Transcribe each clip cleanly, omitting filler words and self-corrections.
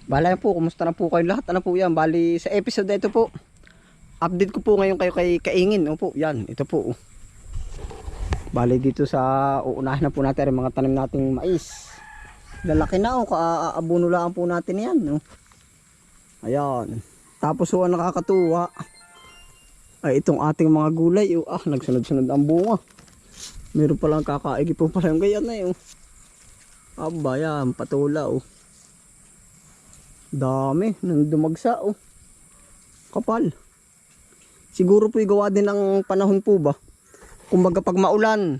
Bala po, kumusta na po kayo lahat? Ano po yan? Bali sa episode na ito po, update ko po ngayon kayo kay Kaingin. Opo, yan, ito po. Bali dito sa uunahin na po natin ang mga tanim nating mais. Lalaki na kaabuno lang po natin yan. Ayan. Tapos ang nakakatuwa ay itong ating mga gulay. Nagsunod-sunod ang bunga. Meron palang kakaigi po pala yung ganyan na yun. Aba yan, patula dami nang dumagsa kapal. Siguro po gawa din ng panahon po ba. Kumbaga pag maulan,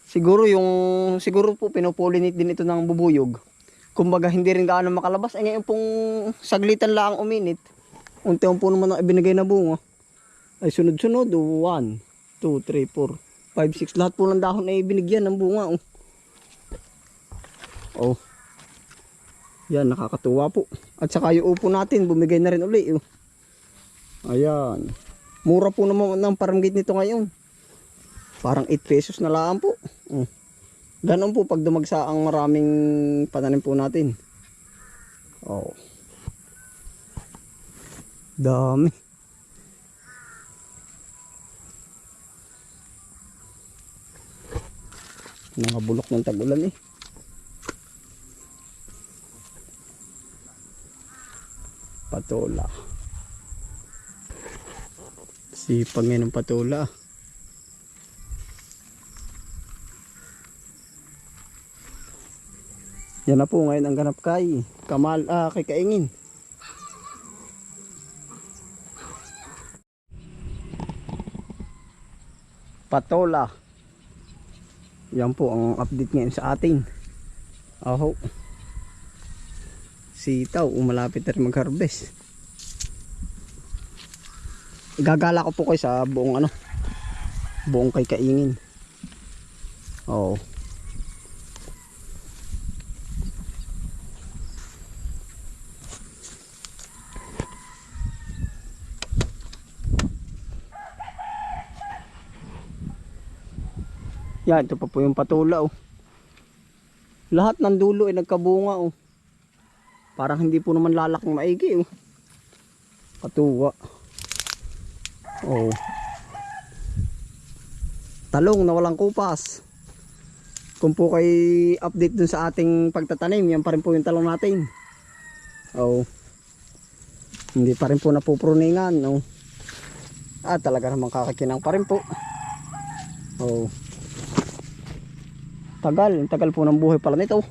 siguro po pinopollinate din ito ng bubuyog. Kumbaga hindi rin gaano makalabas. Ngayon pong saglitan lang uminit, unti-unti po naman ang ibinigay na bunga. Ay sunod-sunod 1, 2, 3, 4, 5, 6 lahat po ng dahon ay binigyan ng bunga. Yan, nakakatuwa po. At saka yung upo natin bumigay na rin uli. Ayan. Mura po naman ng paranggit nito ngayon. Parang 8 pesos na lang po. Ganon po pag dumagsa ang maraming pananim po natin. Dami. Mga bulok ng tag-ulan Patola. Sipag ngayon ng patola. Yan na po ngayon ang ganap kay kay Kaingin. Patola. Yan po ang update ngayon sa atin. Sitaw, malapit na rin mag-harvest. Gagala ko po kayo sa buong kay Kaingin. Yan, ito pa po yung patula Lahat ng dulo ay nagkabunga Parang hindi po naman lalaking maigi Katuwa. Talong na walang kupas. Kung po kay update dun sa ating pagtatanim, yan pa rin po yung talong natin. Hindi pa rin po napupruningan. Talaga namang kakakinang pa rin po. Tagal po ng buhay pala nito.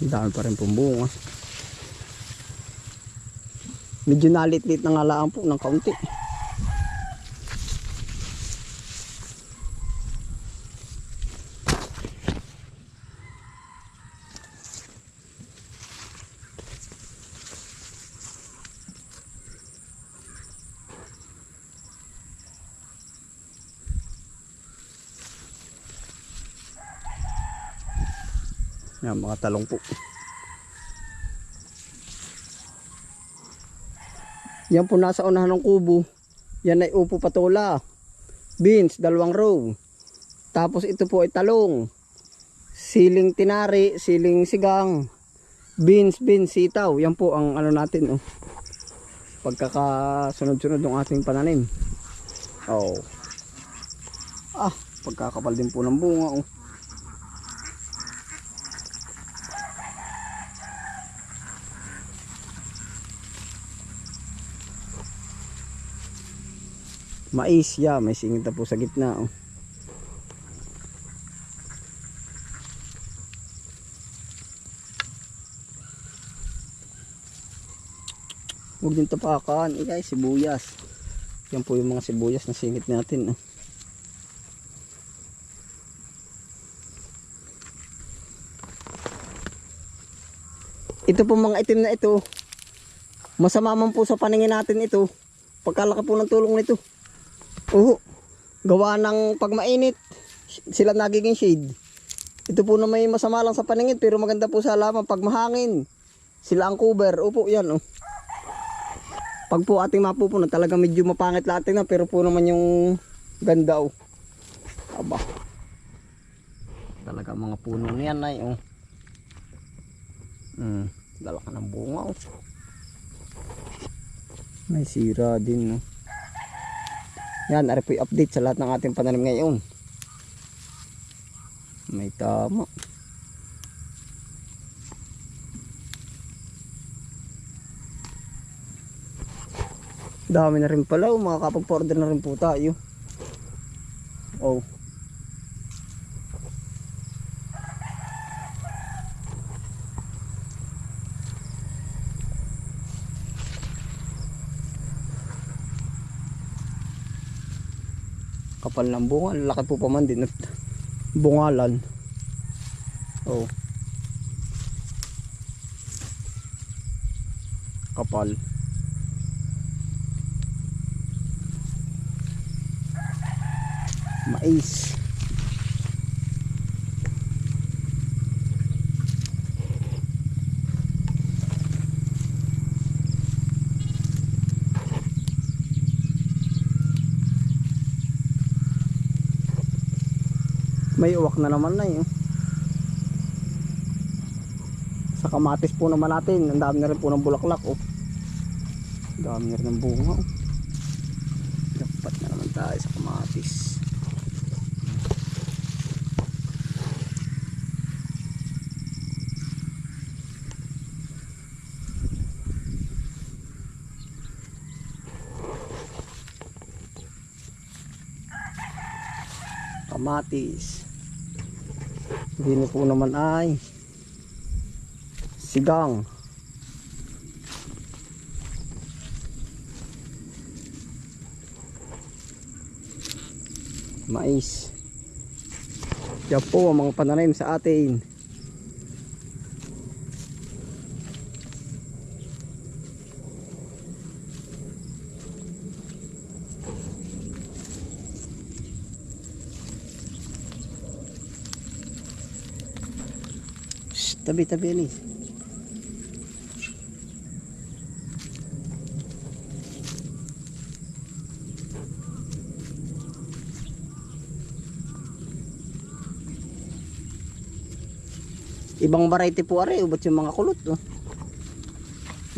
Dami pa rin pong bunga. Medyo nalit-lit na nga lang po ng kaunti. Yan, mga talong po. Yan po nasa unahan ng kubo. Yan ay upo patola. Beans, 2 row. Tapos ito po ay talong. Siling tinari, siling sigang. Beans, sitaw. Yan po ang natin pagkakasunod-sunod ng ating pananim. Pagkakapal din po ng bunga Mais, may singit na po sa gitna Huwag din tapakan. Sibuyas. Yan po yung mga sibuyas na singit natin Ito po mga itim na ito, masama man po sa paningin natin ito. Pagkalaki po ng tulong nito. Gawa ng pag mainit, sila nagiging shade. Ito po na may masama lang sa paningin, pero maganda po sa halaman pag mahangin. Sila ang cover. Yan Pag po ating mapupunan, talaga medyo mapangit lahat na, pero po naman yung ganda Aba. Talaga mga puno niyan ay oh. Lalaki ng bunga oh. May sira din no. Yan, ari po yung update sa lahat ng ating pananim ngayon. May tama. Dami na rin pala oh, makakapag-order na rin po tayo. Oh. Kapal ng bunga, laki po pa man din at bungalan. Oh. Kapal. Mais. May uwak na naman na yun. Sa kamatis po naman natin, ang dami na rin po ng bulaklak oh. Ang dami na rin ng bunga oh. Dapat na naman tayo sa kamatis. Kamatis. Hindi po naman ay sigang. Mais. Yan po ang mga pananim sa atin. Tabi-tabi ini. Ibang variety po are, ubot yung mga kulot oh.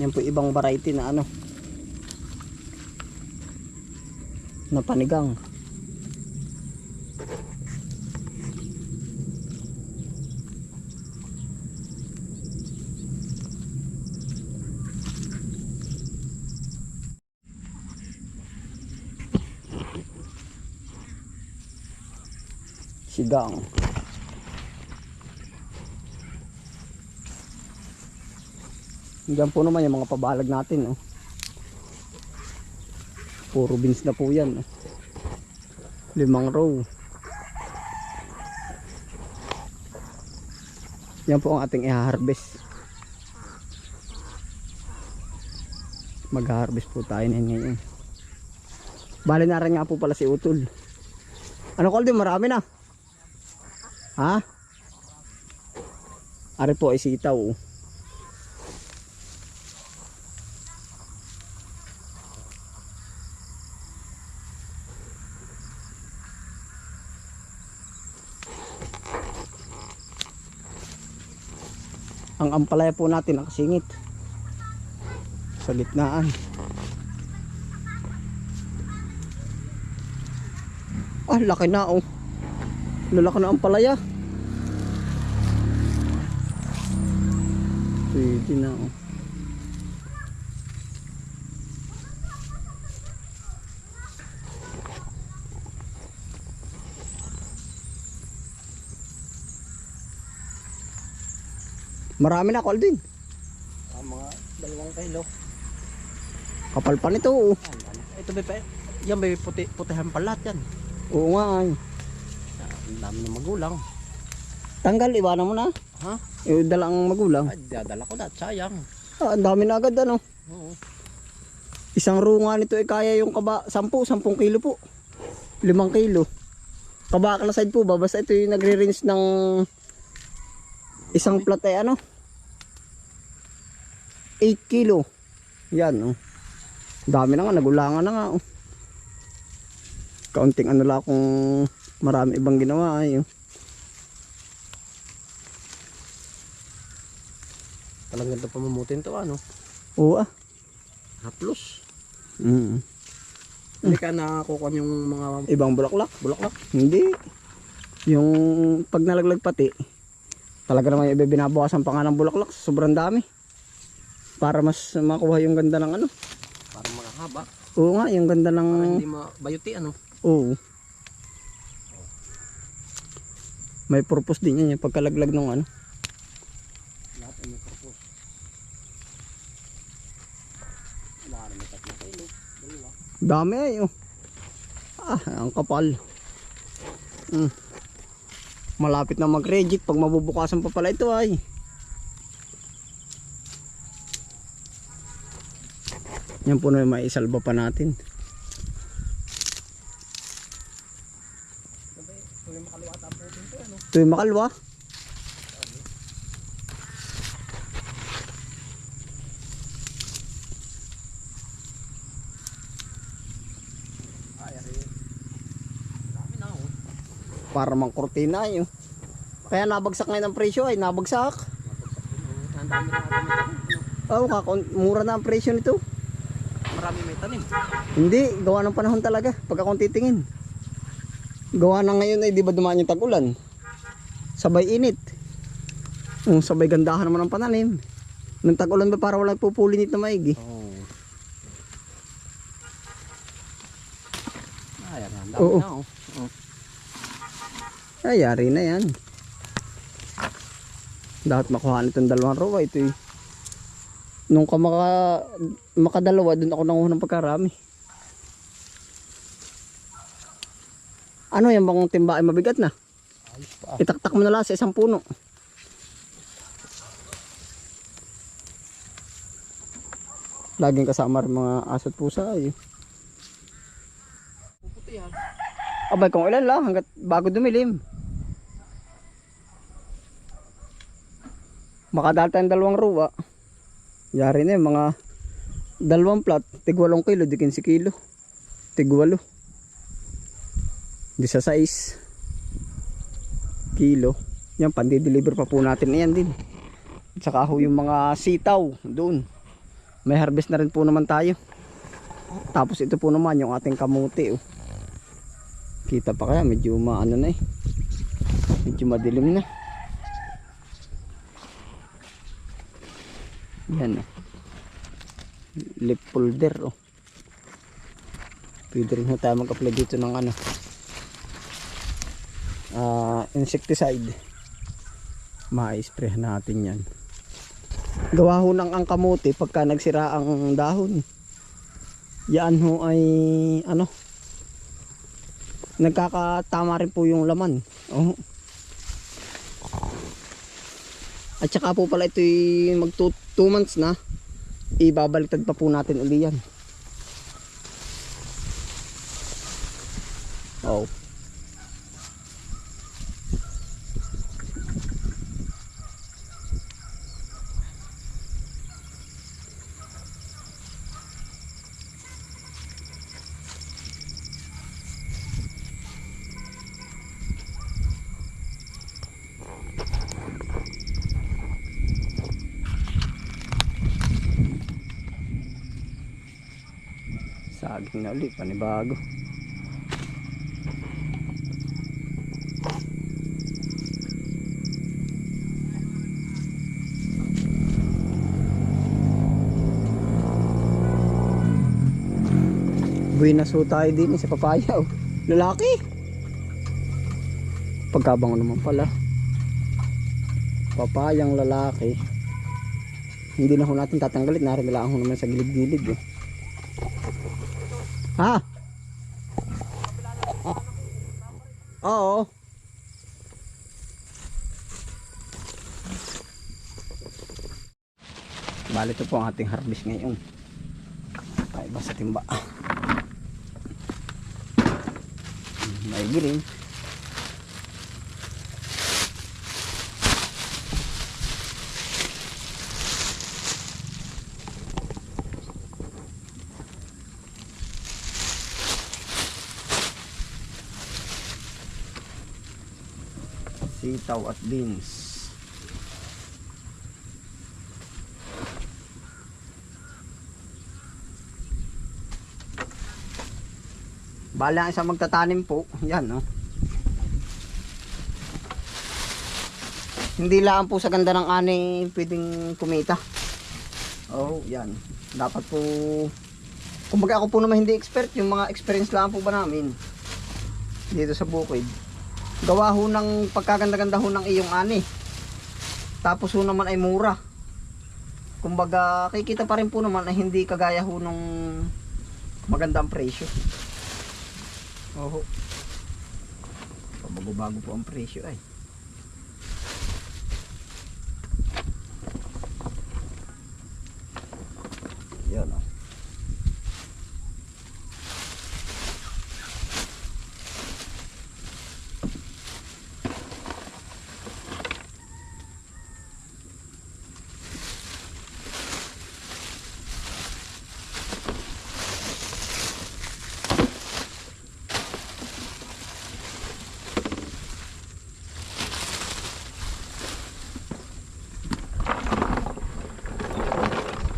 Yan po ibang variety na ano. Na panigang. Sigang. Diyan po naman yung mga pabalag natin oh. Puro beans na po yan oh. 5 row. Yan po ang ating i-harvest. Mag-harvest po tayo ngayon. Bali na rin nga po pala si Utol. Ano Coldy, marami na? Ha? Ari po ay sitaw. Ang ampalaya po natin nakasingit sa gitnaan. Ah, laki na oh. Lalaki na ampalaya. Pwede na oh. Marami na Colvin. Mga 2 kilo. Kapal pa nito oh. Ito ba? Yan ba putihan pa lahat yan? Oo nga ay. Ang dami ng magulang. Tanggal, iwanan mo na. Ha? Dala ang magulang. Ay, dadala ko na. Sayang. Ah, ang dami na agad ano. Oo. Isang runga nito ay kaya yung 10 kilo po. 5 kilo. Kabak na side po ba? Basta ito yung nagre-range ng isang plat ay ano? 8 kilo. Yan oh. Dami na nga, nagulangan na nga oh. Kaunting ano lang kung marami ibang ginawa ay oh. Palang ganda pamamutin to ano. Oo ah. Haplos. Mm. Hindi ka nakukuha yung mga Ibang bulaklak. bulaklak. Hindi. Yung pag nalaglag pati, talaga naman yung binabawasan pa nga ng bulaklak. Sobrang dami. Para mas makuha yung ganda ng ano. Parang makahaba. Oo nga, yung ganda Para ng... hindi mabayuti ano. Oo. May purpose din yan yung pagkalaglag ng ano. Lahat ay may purpose. Wala ka naman 3 kilo. Dalawa. Dami ay oh. Ah, ang kapal. Malapit na mag-reject pag mabubukasan pa pala ito ay. Yan po na yung maisalba pa natin. Ito yung makaliwa taputin to ano. Ito yung makalwa. Ay, dami na oh. Para mang kortina ay oh. Kaya nabagsak ngayon ang presyo ay nabagsak. Ang dami na natin ito. Oo, mura na ang presyo nito. Marami may tanim. Hindi, gawa ng panahon talaga. Pag akong titingin. Gawa na ngayon ay di ba dumaan yung tag-ulan. Sabay init. Sabay gandahan naman ang pananim. Nung tag-ulan ba para walang pupulinit na maigi. Oh. Ay, ang dami Oo. na oh. Oh. Ay, yari na yan. Dapat makuhaan itong 2 row. Ito eh. Nung ka makadalawa, dun ako nanguha ng pagkarami. Ano yan bang timba ay mabigat na? Ayos pa. Itaktak mo na lang sa isang puno. Laging kasama rin mga aso at pusa ay. Puputi yan. Abay kung ilan lang hanggat bago dumilim. Makadal tayong 2 ruwa. Yari na yung mga 2 plat, tig 8 kilo, di 15 kilo. Tig 8. Di sa 6 kilo. Yan, pandi-deliver pa po natin na yan din. At saka ho yung mga sitaw doon. May harvest na rin po naman tayo. Tapos ito po naman yung ating kamuti. Oh. Kita pa kaya, medyo maano na eh. Medyo madilim na. Yan oh. Lip folder oh. Pwede rin tayo mag-apply dito ng ano, insecticide. Ma-spray natin yan. Gawa ho ng ang kamote pagka nagsira ang dahon. Yan ho ay ano, nagkakatama rin po yung laman. Oh. At saka po pala ito mag 2 months na, ibabaliktad pa po natin uli yan. Oh. Saging na ulit, panibago. Buenas ho tayo din sa papaya oh. Lalaki. Pagkabango naman pala. Papayang lalaki. Hindi na ho natin tatanggalin, narilaan ho naman sa gilid-gilid eh. Ha? Oo. Bali ito po ang ating harvest ngayon. Ay ba sa timba. May giling. Sitaw at beans. Bali ang isang magtatanim po. Yan, no. Hindi lang po sa ganda ng ani pwedeng kumita. Oh, yan. Dapat po, kumbaga ako po naman hindi expert, yung mga experience lang po ba namin dito sa bukid. Gawa ho ng pagkaganda-ganda ho ng iyong ani. Tapos ho naman ay mura. Kumbaga kikita pa rin po naman na hindi kagaya ho nung magandang presyo. Oho. Pabago-bago po ang presyo ay. Yan o.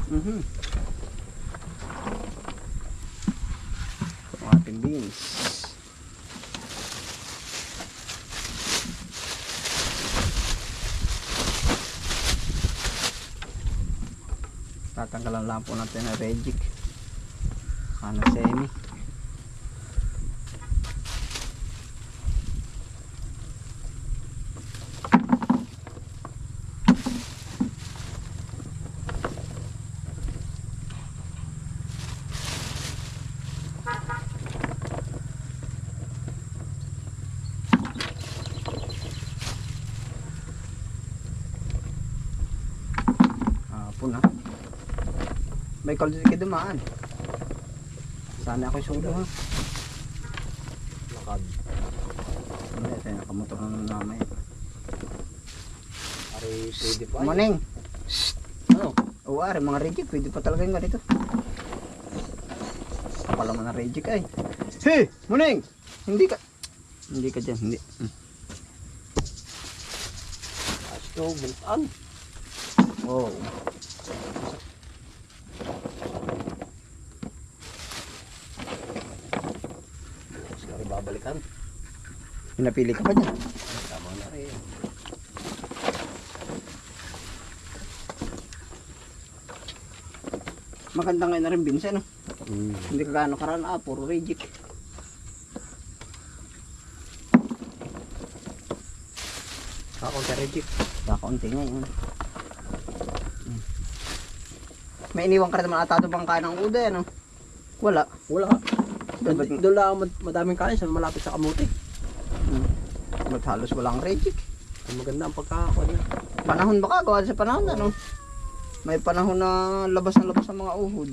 Mhm. Ang ating beans. Tatanggalan lang po natin ang regic. Ano semi. Na. May kaldo ka dumaan. Sana ako sulo ha. Lakad. Hindi, tayo nakamotor na namay. Ari, pwede pa. Maneng. Ano? Oo, ari, mga reject. Pwede pa talaga yung ganito. Kapala mo na reject ay. Hey! Maneng! Hindi ka dyan, hindi. Asto, buntan. Wow. Sigari babalikan. Pinapili ka pa dyan. Tama na rin. Maganda ngayon na rin binsa, no? Hindi ka gaano karan, puro reject. Ako sa reject. Kakaunti ngayon. May iniwang ka naman ata ito bang kain ng uda, ano? Wala. Wala. Doon lang madaming kain sa malapit sa kamuti. Ba't halos walang reject? Ang maganda ang pagkakakuha niya. Panahon baka, gawa sa panahon, ano? May panahon na labas ng labas ng mga uhod.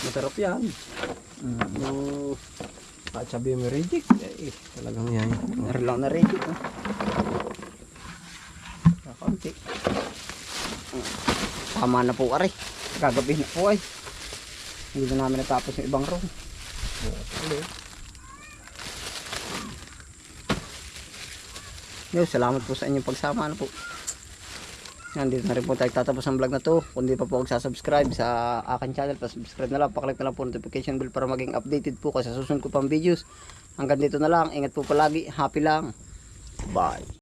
Masarap yan. No, kahit sabi mo reject, talagang yan. Meron lang na reject, no? Kakaunti. Tama na po, aray. Gagabi na po ay. Hindi na namin natapos yung ibang room. Yo, salamat po sa inyong pagsama na po. Nandito na rin po tayo tatapos ang vlog na to. Kung di pa po subscribe sa akin channel, subscribe na lang, paklik na lang po notification bell para maging updated po kasi sa susunod ko pang videos. Hanggang dito na lang, ingat po palagi, happy lang. Bye.